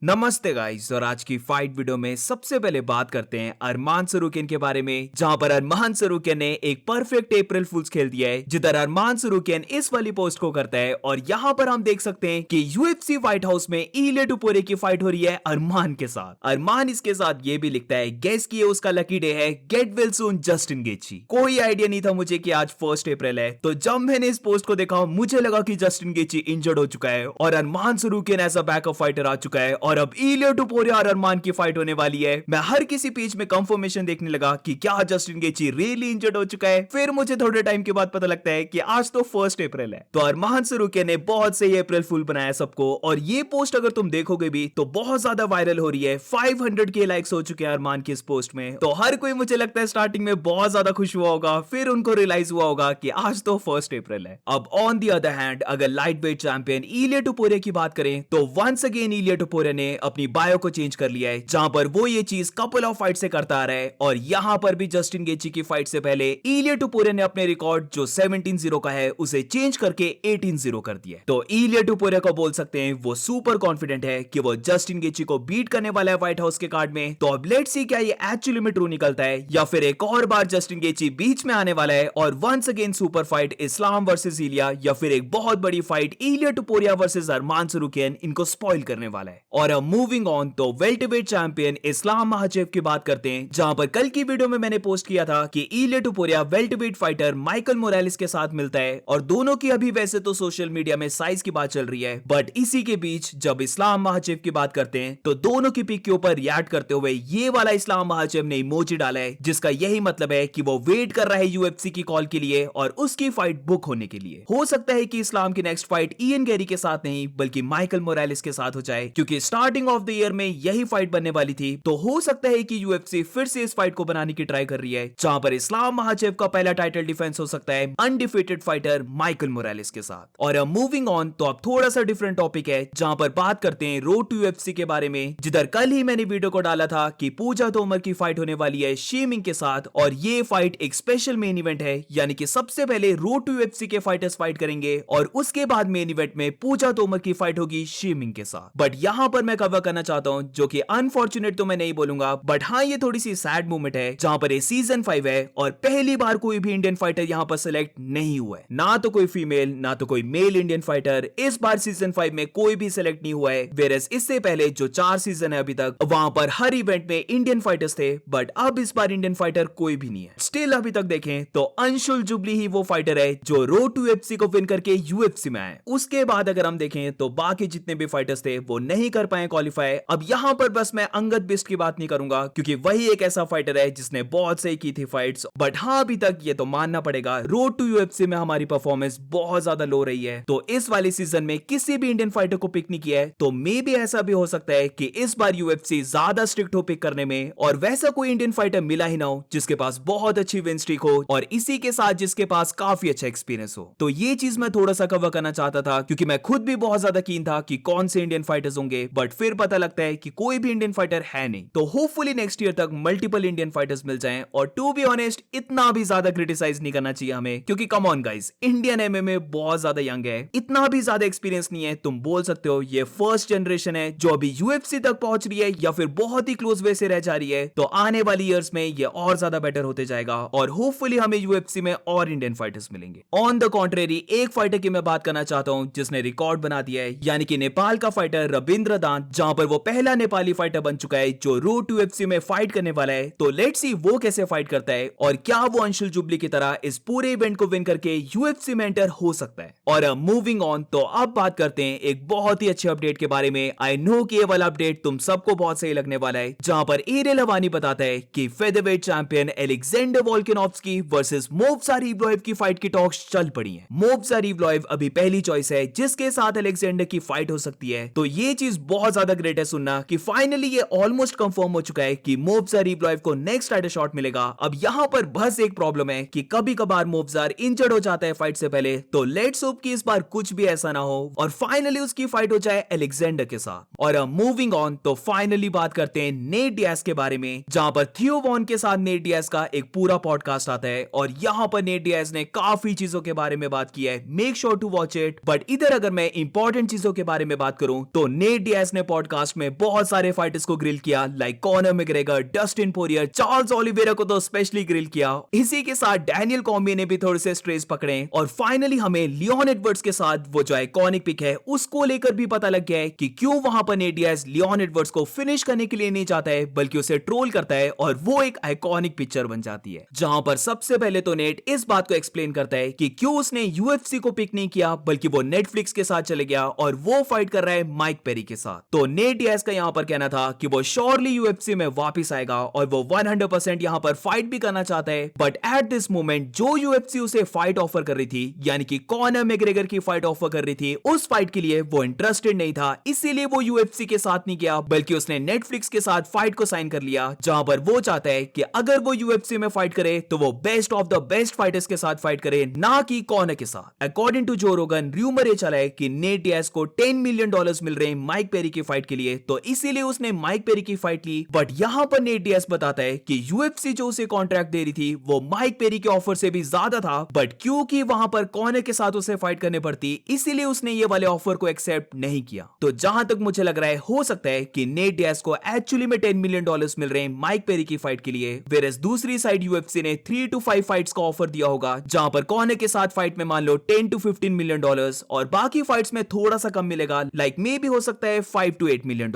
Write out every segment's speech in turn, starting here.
नमस्ते गाइस। और आज की फाइट वीडियो में सबसे पहले बात करते हैं अरमान सरूकियन के बारे में, जहां पर अरमान सरूकियन ने एक परफेक्ट अप्रैल फूल्स खेल दिया है, जिधर अरमान सरूकियन इस वाली पोस्ट को करता है और यहां पर हम देख सकते हैं कि यूएफसी व्हाइट हाउस में इलिया टुपुरे की फाइट हो रही है अरमान के साथ। अरमान इसके साथ ये भी लिखता है, गेस किए उसका लकी डे है, गेट वेल सून जस्टिन गेची। कोई आइडिया नहीं था मुझे कि आज 1 अप्रैल है, तो जब मैंने इस पोस्ट को देखा मुझे लगा कि जस्टिन गेची इंजर्ड हो चुका है और अरमान सरूकियन ऐसा बैकअप फाइटर आ चुका है और अब इलिया टुपुरे और अरमान की फाइट होने वाली है। मैं हर किसी पेज में कंफर्मेशन देखने लगा कि क्या जस्टिन गेची रियली इंजर्ड हो चुका है। फिर मुझे थोड़े टाइम के बाद पता लगता है कि आज तो 1 अप्रैल है। तो अरमान सरूकियन ने बहुत सही अप्रैल फूल बनाया सबको, और ये पोस्ट अगर तुम देखोगे भी तो बहुत ज्यादा वायरल हो रही है। 500 के लाइक्स हो चुके हैं अरमान की इस पोस्ट में। तो हर कोई मुझे लगता है स्टार्टिंग में बहुत ज्यादा खुश हुआ होगा, फिर उनको रियलाइज हुआ होगा कि आज तो 1 अप्रैल है। अब ऑन दी अदर हैंड अगर लाइट वेट चैंपियन इलिया टुपुरे की बात करें तो वंस अगेन इलिया टुपुरे ने अपनी बायो को चेंज कर लिया है, जहां पर वो ये चीज कपल ऑफ फाइट से करता आ रहा है। और यहां पर भी जस्टिन गेची की फाइट से पहले इलिया टुपुरे ने अपने रिकॉर्ड जो 17-0 का है उसे चेंज करके 18-0 कर दिया। तो इलिया टुपुरे को बोल सकते हैं वो सुपर कॉन्फिडेंट है कि वो जस्टिन गेची को बीट करने वाला है व्हाइट हाउस के कार्ड में। तो अब लेट्स सी क्या ये एक्चुअली में ट्रू निकलता है या फिर एक और बार जस्टिन गेची बीच में आने वाला है और वंस अगेन सुपर फाइट इस्लाम वर्सेस इलिया, या फिर एक बहुत बड़ी फाइट इलिया टुपुरिया वर्सेस अरमान सरूकियन इनको स्पॉइल करने वाला है। और अब मूविंग ऑन तो वेल्टरवेट चैंपियन इस्लाम महाचेव की बात करते हैं, जहां पर कल की वीडियो में मैंने पोस्ट किया था कि Ilia Topuria welterweight fighter Michael Morales के साथ मिलता है, और दोनों की अभी वैसे तो सोशल मीडिया में साइज की बात चल रही है, बट इसी के बीच जब इस्लाम महाचेव की बात करते हैं तो दोनों की पिक के ऊपर रिएक्ट करते हुए ये वाला इस्लाम महाचेव ने इमोजी डाला है, जिसका यही मतलब है कि वो वेट कर रहा है यूएफसी की कॉल के लिए और उसकी फाइट बुक होने के लिए। हो सकता है कि इस्लाम की नेक्स्ट फाइट इयन गैरी के साथ नहीं बल्कि माइकल मोरालेस के साथ हो जाए, क्योंकि स्टार्टिंग ऑफ द ईयर में यही फाइट बनने वाली थी। तो हो सकता है कि यूएफसी फिर से इस फाइट को बनाने की ट्राई कर रही है, जहां पर इस्लाम महाचेव का पहला टाइटल डिफेंस हो सकता है अनडिफीटेड फाइटर माइकल मोरालेस के साथ। और अब मूविंग ऑन तो अब थोड़ा सा डिफरेंट टॉपिक है, जहां पर बात करते हैं रोड टू यूएफसी के बारे में, जिधर कल ही मैंने वीडियो को डाला था कि पूजा तोमर की फाइट होने वाली है शीमिंग के साथ, और ये फाइट एक स्पेशल मेन इवेंट है, यानी कि सबसे पहले रोड टू यूएफसी के फाइटर्स फाइट करेंगे और उसके बाद मेन इवेंट में पूजा तोमर की फाइट होगी शीमिंग के साथ। बट यहां पर मैं कवर करना चाहता हूं, जो कि अनफॉर्चुनेट तो मैं नहीं बोलूंगा, बट हाँ ये थोड़ी सी सैड मोमेंट है, जहां पर ये सीजन 5 है और पहली बार कोई भी इंडियन फाइटर यहां पर सिलेक्ट नहीं हुआ है। ना तो कोई फीमेल ना तो कोई मेल इंडियन फाइटर इस बार सीजन 5 में कोई भी सिलेक्ट नहीं हुआ है। वेरस इससे पहले जो 4 सीजन है अभी तक, वहां पर हर इवेंट में इंडियन फाइटर्स थे, बट अब इस बार इंडियन फाइटर कोई भी नहीं है। स्टिल अभी तक देखें तो अंशुल जुबली ही वो फाइटर है जो रोड टू यूएफसी को विन करके यूएफसी में आए। उसके बाद अगर हम देखें तो बाकी जितने भी फाइटर्स थे वो नहीं कर पाए क्वालिफाई। अब यहां पर बस मैं अंगद बिस्ट की बात नहीं करूंगा, क्योंकि वही एक ऐसा फाइटर है जिसने बहुत सही की थी फाइट्स, बट हाँ अभी तक ये तो मानना पड़ेगा रोड टू यूएफसी में हमारी परफॉर्मेंस बहुत ज्यादा लो रही है। तो इस वाले सीजन में किसी भी इंडियन फाइटर को पिक नहीं किया है, तो मे भी ऐसा भी हो सकता है कि इस बार यूएफसी ज्यादा स्ट्रिक्ट हो पिक करने में, और वैसा कोई इंडियन फाइटर मिला ही ना हो जिसके पास बहुत अच्छी विन स्ट्रीक हो और इसी के साथ जिसके पास काफी अच्छा एक्सपीरियंस हो। तो ये चीज मैं थोड़ा सा कवर करना चाहता था, क्योंकि मैं खुद भी बहुत ज्यादा कीन था कि कौन से इंडियन फाइटर्स होंगे, बट फिर पता लगता है कि कोई भी इंडियन फाइटर है नहीं। तो होपफुली नेक्स्ट ईयर तक मल्टीपल इंडियन फाइटर्स मिल जाएं। और टू बी ऑनेस्ट इतना भी ज्यादा क्रिटिसाइज नहीं करना चाहिए हमें, क्योंकि come on guys, Indian MMA बहुत ज्यादा यंग है, इतना भी ज्यादा एक्सपीरियंस नहीं है। तुम बोल सकते हो ये फर्स्ट जनरेशन है जो अभी यूएफसी तक पहुंच रही है या फिर बहुत ही क्लोज वे से रह जा रही है। तो आने वाली ईयर्स में ये और ज्यादा बेटर होते जाएगा और होपफुली हमें यूएफसी में और इंडियन फाइटर्स मिलेंगे। ऑन द कॉन्ट्रेरी एक फाइटर की मैं बात करना चाहता हूं जिसने रिकॉर्ड बना दिया है, यानी कि नेपाल का फाइटर रविंद्र दांत, जहां पर वो पहला नेपाली फाइटर बन चुका है जो रोड टू यूएफसी में फाइट करने वाला है। तो लेट्स सी वो कैसे फाइट करता है और क्या वो अंशुल जुबली की तरह इस पूरे इवेंट को विन करके यूएफसी में एंटर हो सकता है। और मूविंग ऑन तो अब बात करते हैं एक बहुत ही अच्छे अपडेट के बारे में। आई नो कि ये वाला अपडेट तुम सबको बहुत सही लगने वाला है, जहां पर एरियल हवानी बताता है कि featherweight champion Alexander Volkanovski versus Movsar Evloev की फाइट की टॉक्स चल पड़ी है। मोवसार इवलोएव अभी पहली चॉइस है जिसके साथ एलेक्जेंडर की फाइट हो सकती है। तो ये चीज बहुत ज्यादा ग्रेट है सुनना कि फाइनली ये ऑलमोस्ट कंफर्म हो चुका है कि मोवसार इवलोएव को नेक्स्ट टाइटल शॉट मिलेगा। अब यहां पर बस एक प्रॉब्लम है कि कभी कभार मोवसार इंजर्ड हो जाता है फाइट से पहले, तो लेट्स होप कि इस बार कुछ भी ऐसा ना हो और फाइनली उसकी फाइट हो जाए एलेक्जेंडर के साथ। और मूविंग ऑन तो फाइनली बात करते हैं नेट डियाज के बारे में, जहां पर थियो वॉन के साथ नेट डियाज का एक पूरा पॉडकास्ट आता है और यहां पर नेट डियाज ने काफी चीजों के बारे में बात की है। Make sure to watch it. But इधर अगर मैं इंपॉर्टेंट चीजों के बारे में बात करूं तो नेट डियाज डियाज ने पॉडकास्ट में बहुत सारे फाइटर्स को ग्रिल किया, like Conor McGregor, Dustin Poirier, Charles Oliveira को तो स्पेशली ग्रिल किया। इसी के साथ डैनियल कॉर्मिये ने भी थोड़े से स्ट्रेस पकड़े और फाइनली हमें लियोन एडवर्ड्स के साथ वो जो आइकॉनिक पिक है उसको लेकर भी पता लग गया है कि क्यों वहां पर नेट डियाज लियोन एडवर्ड्स को फिनिश करने के लिए नहीं चाहता है बल्कि उसे ट्रोल करता है और वो एक आइकॉनिक पिक्चर बन जाती है। जहां पर सबसे पहले तो नेट इस बात को एक्सप्लेन करता है कि क्यों उसने यूएफसी को पिक नहीं किया बल्कि वो नेटफ्लिक्स के साथ चले गया और वो फाइट कर रहा है माइक पेरी के साथ। तो नेट डियाज का यहां पर कहना था कि वो श्योरली यूएफसी में वापस आएगा और वो 100% यहां पर फाइट भी करना चाहता है, बट एट दिस मोमेंट जो यूएफसी उसे फाइट ऑफर कर रही थी, यानी कि कॉनर मैकग्रेगर की फाइट ऑफर कर रही थी, उस फाइट के लिए वो इंटरेस्टेड नहीं था, इसीलिए वो यूएफसी के साथ नहीं गया बल्कि उसने नेटफ्लिक्स के साथ फाइट को साइन कर लिया, जहां पर वो चाहता है कि अगर वो यूएफसी में फाइट करे तो वो best of the best fighters के साथ फाइट करे, ना कि कॉनर के साथ। अकॉर्डिंग टू जो रोगन, र्यूमर ये चला है कि नेट डियाज को $10 मिलियन मिल रहे हैं माइक पेरी की फाइट के लिए, तो इसीलिए उसने माइक पेरी की फाइट ली। बट यहां पर नेट डियाज बताता है कि यूएफसी जो उसे कॉन्ट्रैक्ट दे रही थी वो माइक पेरी के ऑफर से भी ज्यादा था, बट क्योंकि वहां पर कॉनर के साथ उसे फाइट करने पड़ती, इसीलिए उसने ये वाले ऑफर को एक्सेप्ट नहीं किया। तो जहां तक मुझे लग रहा है हो सकता है कि नेट डियाज को एक्चुअली में $10 मिलियन मिल रहे हैं माइक पेरी की फाइट के लिए, वेरएस दूसरी साइड यूएफसी ने 3 to 5 फाइट्स का ऑफर दिया होगा, जहां पर कॉनर के साथ फाइट में मान लो $10 to 15 मिलियन और बाकी फाइट्स में थोड़ा सा कम मिलेगा, लाइक मे भी हो सकता है $5 to 8 मिलियन।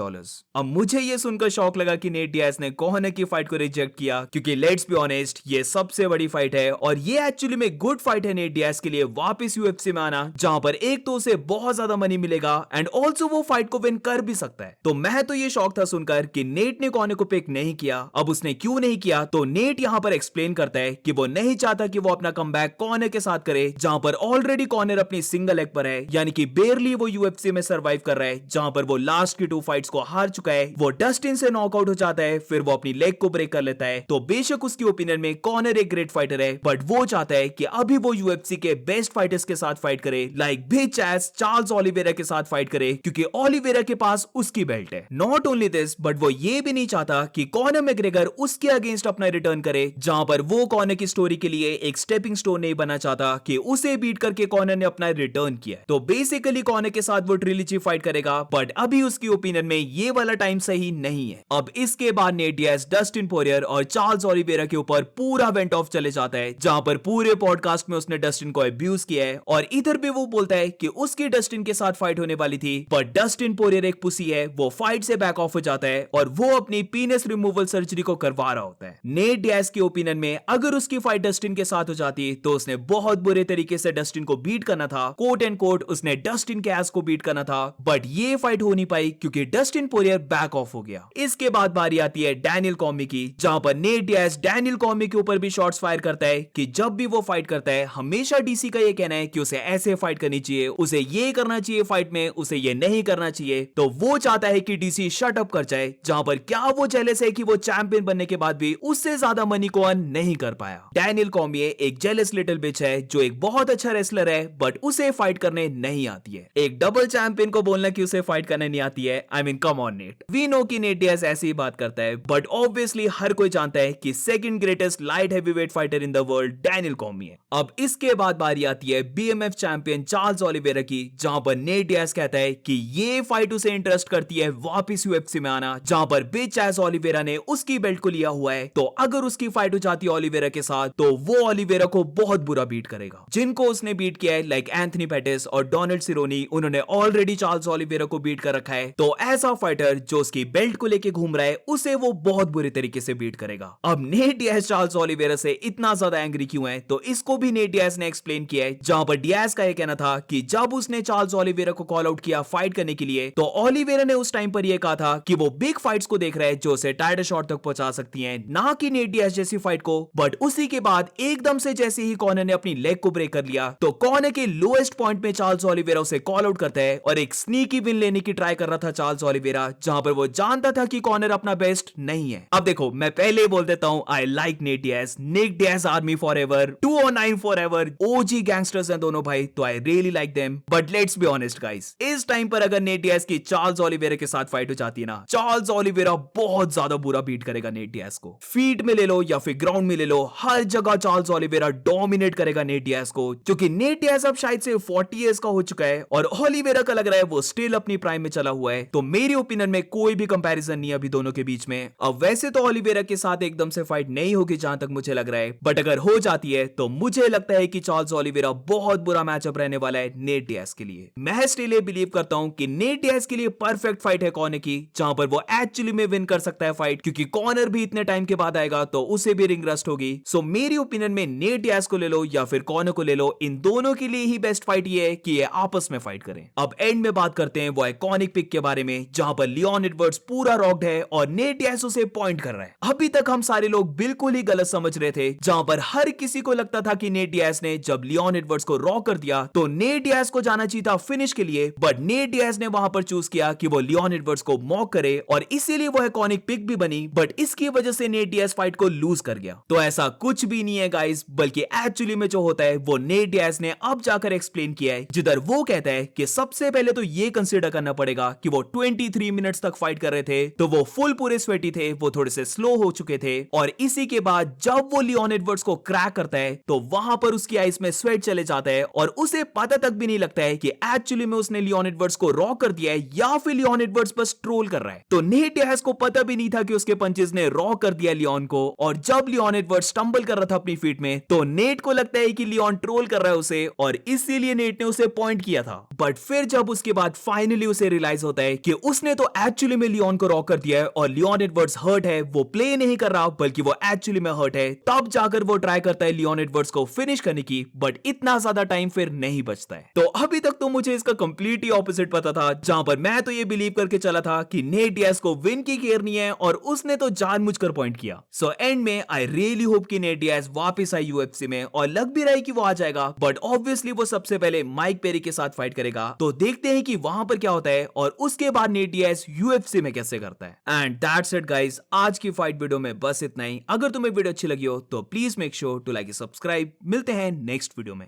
अब मुझे ये सुनकर शौक लगा कि नेट डियाज ने कॉनर की फाइट को रिजेक्ट किया, क्योंकि लेट्स बी ऑनेस्ट ये सबसे बड़ी फाइट है और ये एक्चुअली में गुड फाइट है नेट डियाज के लिए वापस यूएफसी में आना, जहां पर एक तो उसे बहुत ज्यादा मनी मिलेगा एंड ऑल्सो वो फाइट को विन कर भी सकता है। तो मैं तो ये शौक था सुनकर कि नेट ने कॉनर को पिक नहीं किया। अब उसने क्यों नहीं किया, तो नेट यहां पर एक्सप्लेन करता है कि वो नहीं चाहता कि वो अपना कमबैक कॉनर के साथ करे, जहां पर ऑलरेडी कॉनर अपनी सिंगल लेग पर है, यानी कि बेयरली वो यूएफसी में सर्वाइव कर रहा है, जहां पर वो लास्ट की 2 फाइट्स को हार चुका है। वो डस्टिन से नॉकआउट हो जाता है, फिर वो अपनी लेग को ब्रेक कर लेता है। तो बेशक उसकी ओपिनियन में कॉनर एक ग्रेट फाइटर है, बट वो चाहता है कि अभी वो यूएफसी के बेस्ट फाइटर्स के साथ फाइट करे, लाइक बिच एस चार्ल्स ओलिवेरा के साथ फाइट करे, क्योंकि ओलिवेरा के पास उसकी बेल्ट है। नॉट ओनली दिस, बट वो ये भी नहीं चाहता कि कॉनर मैकग्रेगर उसके अगेंस्ट अपना रिटर्न करे, जहां पर वो कॉनर की स्टोरी के लिए एक स्टेपिंग स्टोन नहीं बना चाहता कि उसे बीट करके कॉनर ने अपना रिटर्न किया। तो बेसिकली कॉनर के साथ वो ट्रिलॉजी फाइट करेगा, बट अभी उसकी ओपिनियन में ये वाला टाइम सही नहीं है। अब इसके बाद नेट डियाज, डस्टिन पोरियर और चार्ल्स ओलिवेरा के ऊपर पूरा वेंट ऑफ चले जाता है, जहां पर पूरे पॉडकास्ट में उसने डस्टिन को अब्यूज किया है और इधर भी वो बोलता है कि उसकी डस्टिन के साथ फाइट होने वाली थी, बट डस्टिन पोरियर एक पुसी है, वो फाइट से बैक ऑफ हो जाता है और वो अपनी पीनस रिमूवल सर्जरी को करवा रहा होता है। नेट डियाज की ओपिनियन में अगर उसकी फाइट डस्टिन के साथ हो जाती तो उसने बहुत बुरे तरीके से डस्टिन को बीट करना था, कोट एंड कोट उसने डस्टिन के एस को बीट करना था, बट ये फाइट हो नहीं पाई क्योंकि डस्टिन पोरियर बैक ऑफ हो गया। इसके बाद बारी आती है डैनियल कॉर्मिये की, जहां पर नेट डियाज डैनियल कॉर्मिये के ऊपर भी शॉट्स फायर करता है कि जब भी वो फाइट करता है हमेशा डीसी का ये कहना है कि उसे ऐसे फाइट करनी चाहिए, उसे ये करना चाहिए फाइट में, उसे ये नहीं करना चाहिए। तो वो चाहता है कि डीसी शट अप कर जाए, जहां पर क्या वो जेलस है कि वो चैंपियन बनने के बाद भी उससे ज्यादा मनी को अर्न नहीं कर पाया। डैनियल कॉर्मिये एक जेलस लिटिल बिच है जो एक बहुत अच्छा रेसलर है, बट उसे फाइट करने नहीं आती है। एक डबल चैंपियन को बोलना कि उसे फाइट करने नहीं आती है, I mean come on Nate. We know कि नेट डियाज ऐसी ही बात करता है, बट ऑब्वियसली हर कोई जानता है कि second greatest light heavyweight fighter in the world Daniel Cormier. अब इसके बाद बारी आती है बीएमएफ चैंपियन चार्ल्स ओलिवेरा की, जहां पर नेट डियाज कहता है कि ये फाइट उसे इंटरेस्ट करती है वापस यूएफसी में आना, जहां पर बिच एस ओलिवेरा ने उसकी बेल्ट को लिया हुआ है। तो अगर उसकी फाइट हो जाती है ओलिवेरा के साथ तो वो ओलिवेरा को बहुत बुरा बीट करेगा। जिनको उसने बीट किया है लाइक एंथनी पेटिस और डोनाल्ड सिरोनी, उन्होंने ऑलरेडी चार्ल्स ओलिवेरा को बीट कर रखा है। तो ऐसा फाइटर जो उसकी बेल्ट को लेके घूम रहा है उसे वो बहुत बुरे तरीके से बीट करेगा। अब नेट डियाज चार्ल्स ओलिवेरा से इतना ज्यादा एंग्री क्यों है, तो इसको भी नेट डियाज ने एक्सप्लेन किया है, जहां पर डियाज का यह कहना था कि जब उसने चार्ल्स ओलिवेरा को कॉल आउट किया फाइट करने के लिए, तो ओलिवेरा ने उस टाइम पर यह कहा था कि वो बिग फाइट्स को देख रहा है जो उसे टाइटल शॉट तक पहुंचा सकती हैं, ना कि नेट डियाज जैसी फाइट को। बट उसी के बाद एकदम से जैसे ही कॉनर ने अपनी लेग को ब्रेक कर लिया, तो कॉनर के लोएस्ट पॉइंट में चार्ल्स ओलिवेरा उसे कॉल आउट करता है और एक स्नीकी विन लेने की ट्राई कर रहा था चार्ल्स ओलिवेरा, जहां पर वो जानता था कि कॉनर अपना बेस्ट नहीं है। अब देखो मैं पहले ही बोल देता हूं, I like Nate Diaz, Nick Diaz army forever, 209 forever, OG gangsters हैं दोनों भाई, तो I really like them. But let's be honest guys, इस टाइम पर अगर नेट डियाज की चार्ल्स ओलिवेरा के साथ फाइट हो जाती है ना, चार्ल्स ओलिवेरा बहुत ज्यादा बुरा बीट करेगा नेट डियाज को। फीट में ले लो या फिर ग्राउंड में ले लो, हर जगह चार्ल्स ओलिवेरा डोमिनेट करेगा नेट डियाज को, क्योंकि नेट डियाज अब शायद से 40 इयर्स का हो चुका है और ओलिवेरा का लग रहा है वो स्टिल अपनी प्राइम में चल चला हुआ है, तो मेरे ओपिनियन में कोई भी कंपैरिजन नहीं है अभी दोनों के बीच में। अब वैसे तो ओलिवेरा के साथ एकदम से फाइट नहीं होगी जहां तक मुझे लग रहा है, बट अगर हो जाती है तो मुझे लगता है कि चार्ल्स ओलिवेरा बहुत बुरा मैचअप रहने वाला है नेट डियाज के लिए। मैं स्टिल बिलीव करता हूं कि नेट डियाज के लिए परफेक्ट फाइट है कॉर्नर की, जहां पर वो एक्चुअली में विन कर सकता है फाइट, क्योंकि कॉर्नर भी इतने टाइम के बाद आएगा तो उसे भी रिंग रस्ट होगी। सो मेरी ओपिनियन में नेट डियाज को ले लो या फिर कॉर्नर को ले लो, इन दोनों के लिए ही बेस्ट फाइट ये है कि ये आपस में फाइट करें। अब एंड में बात करते हैं वो आइकॉनिक पिक के बारे में, जहां पर लियोन एडवर्ड्स पूरा रॉक्ड है और नेट डियाज उसे पॉइंट कर रहा है। अभी तक हम सारे लोग बिल्कुल ही गलत समझ रहे थे, जहां पर हर किसी को लगता था कि नेट डियाज ने जब लियोन एडवर्ड्स को रॉक कर दिया तो नेट डियाज को जाना चाहिए था फिनिश के लिए, बट नेट डियाज ने वहां पर चूज किया कि वो लियोन एडवर्ड्स को मॉक करे और इसीलिए वो आइकॉनिक पिक भी बनी, बट इसकी वजह से नेट डियाज फाइट को लूज कर गया। तो ऐसा कुछ भी नहीं है गाइस, बल्कि एक्चुअली में जो होता है वो नेट डियाज ने अब जाकर एक्सप्लेन किया है, जिधर वो कहता है कि सबसे पहले तो ये कंसीडर करना पड़ेगा कि वो 23 मिनट्स तक फाइट कर रहे थे, तो वो फुल पूरे स्वेटी थे, वो थोड़े से स्लो हो चुके थे, और इसी के बाद जब वो लियोन एडवर्ड्स को क्रैक करता है तो वहां पर उसकी आइस में स्वेट चले जाता है और उसे पता तक भी नहीं लगता है कि एक्चुअली में उसने लियोन एडवर्ड्स को रॉक कर दिया है या फिर लियोन एडवर्ड्स बस ट्रोल कर रहा है। तो नेट डियाज को पता भी नहीं था कि उसके पंचेस ने रॉक कर दिया लियोन को, और जब लियोन एडवर्ड्स स्टंबल कर रहा था अपनी फीट में तो नेट को लगता है कि लियोन ट्रोल कर रहा है उसे, और इसीलिए नेट ने उसे पॉइंट किया था। बट फिर जब उसके बाद फाइनली उसे रियलाइज होता है कि उसने तो एक्चुअली में लियोन को रॉक कर दिया है और लियोन एडवर्ड्स हर्ट है, वो प्ले नहीं कर रहा बल्कि वो एक्चुअली में हर्ट है, तब जाकर वो ट्राई करता है लियोन एडवर्ड्स को फिनिश करने की, बट इतना ज्यादा टाइम फिर नहीं बचता है। तो अभी तक तो मुझे इसका कंप्लीटली ऑपोजिट पता था, जहां पर मैं तो ये बिलीव करके चला था कि नेट डियाज को विन की केयर नहीं है और उसने तो जानबूझकर पॉइंट किया। सो एंड में आई रियली होप कि नेट डियाज वापस आए यूएफसी में, और लग भी रहा है कि वो आ जाएगा, बट ऑब्वियसली वो सबसे पहले माइक पेरी के साथ फाइट करेगा। तो देखते हैं कि वहां पर क्या होता है और उसके बाद नेट डियाज यूएफसी में कैसे करता है। एंड दैट्स इट गाइस, आज की फाइट वीडियो में बस इतना ही। अगर तुम्हें वीडियो अच्छी लगी हो तो please make sure to like subscribe. मिलते हैं नेक्स्ट वीडियो में।